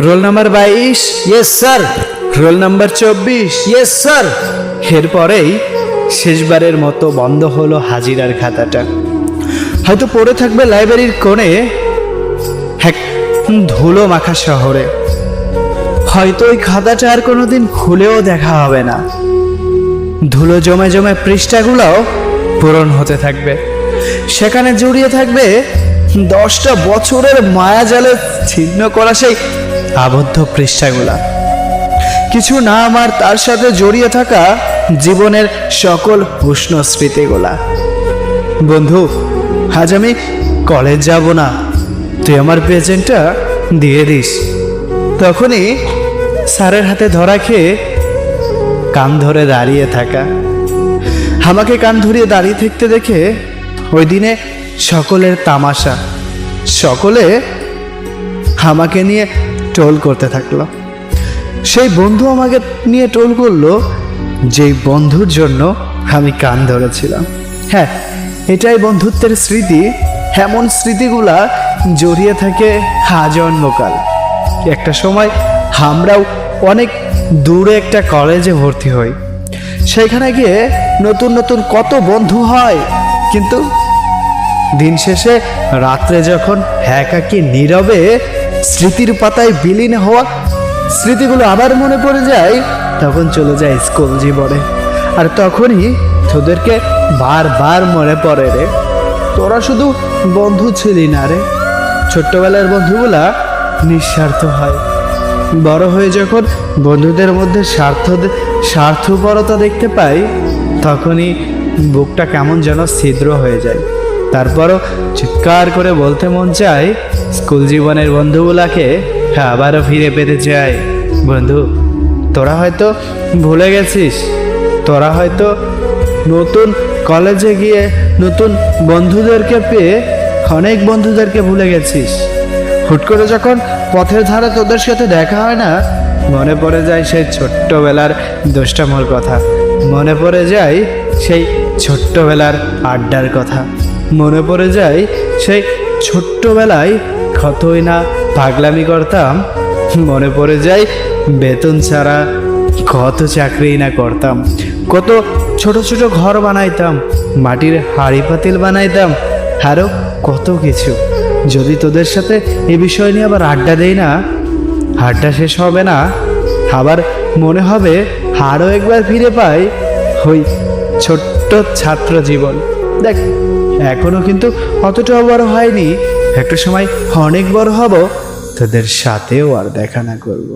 Roll number 22। Yes sir. Roll number 24। Yes sir. এরপরেই শেষবারের মতো বন্ধ হলো হাজিরার খাতাটা। হয়তো পড়ে থাকবে লাইব্রেরির কোণে এক ধুলো মাখা শহরে। হয়তো ওই খাতাটা আর কোনোদিন খুলেও দেখা হবে না। ধুলো জমে জমে পৃষ্ঠাগুলোও পূরণ হতে থাকবে। সেখানে জড়িয়ে থাকবে 10টা বছরের মায়াজালে ছিন্ন করা সেই আবদ্ধ পৃষ্ঠাগুলা। কিছু নাম আর তার সাথে জড়িয়ে থাকা জীবনের সকল উষ্ণ স্মৃতিগুলা। বন্ধু, আজ আমি কলেজ যাব না, তুই আমার প্রেজেন্টটা দিয়ে দিস। তখনই স্যারের হাতে ধরা খেয়ে কান ধরে দাঁড়িয়ে থাকা। আমাকে কান ধরিয়ে দাঁড়িয়ে থাকতে দেখে ওই দিনে সকলের তামাশা, সকলে আমাকে নিয়ে টোল করতে থাকলো। সেই বন্ধু আমাকে নিয়ে টোল করলো, যেই বন্ধুর জন্য আমি কান ধরেছিলাম। হ্যাঁ, এটাই বন্ধুত্বের স্মৃতি। এমন স্মৃতিগুলা জড়িয়ে থাকে আজন্মকাল। একটা সময় আমরাও অনেক দূরে একটা কলেজে ভর্তি হই। সেখানে গিয়ে নতুন নতুন কত বন্ধু হয়, কিন্তু দিন শেষে রাত্রে যখন একাকী নীরবে স্মৃতির পাতায় বিলীন হওয়া স্মৃতিগুলো আবার মনে পড়ে যায়, তখন চলে যায় স্কুল জীবনে। আর তখনই তোদেরকে বারবার মনে পড়ে রে, তোরা শুধু বন্ধু ছিলি না রে। ছোট্টবেলার বন্ধুগুলা নিঃস্বার্থ হয়। বড় হয়ে যখন বন্ধুদের মধ্যে স্বার্থপরতা দেখতে পাই, তখনই বুকটা কেমন যেন ছিদ্র হয়ে যায়। তারপরও চিৎকার করে বলতে মন চায়, স্কুল জীবনের বন্ধুগুলাকে আবারও ফিরে পেতে চাই। বন্ধু, তোরা হয়তো ভুলে গেছিস, তোরা হয়তো নতুন কলেজে গিয়ে নতুন বন্ধুদেরকে পেয়ে অনেক বন্ধুদেরকে ভুলে গেছিস। হুট করে যখন পথের ধারে তোদের সাথে দেখা হয় না, মনে পড়ে যায় সেই ছোট্টবেলার দুষ্টামোর কথা, মনে পড়ে যায় সেই ছোট্টবেলার আড্ডার কথা, মনে পড়ে যায় সেই ছোট্টবেলায় কতই না পাগলামি করতাম, মনে পড়ে যায় বেতন ছাড়া কত চাকরি না করতাম, কত ছোট ছোট ঘর বানাইতাম, মাটির হাঁড়ি পাতিল বানাইতাম, আরও কত কিছু। যদি তোদের সাথে এই বিষয় নিয়ে আবার আড্ডা দেই না, আড্ডা শেষ হবে না, আবার মনে হবে আরও একবার ফিরে পাই ওই ছোট্ট ছাত্র জীবন। দেখ, এখনো কিন্তু অতটাও বড় হয়নি, একটা সময় অনেক বড় হব, তোদের সাথেও আর দেখা না করবো।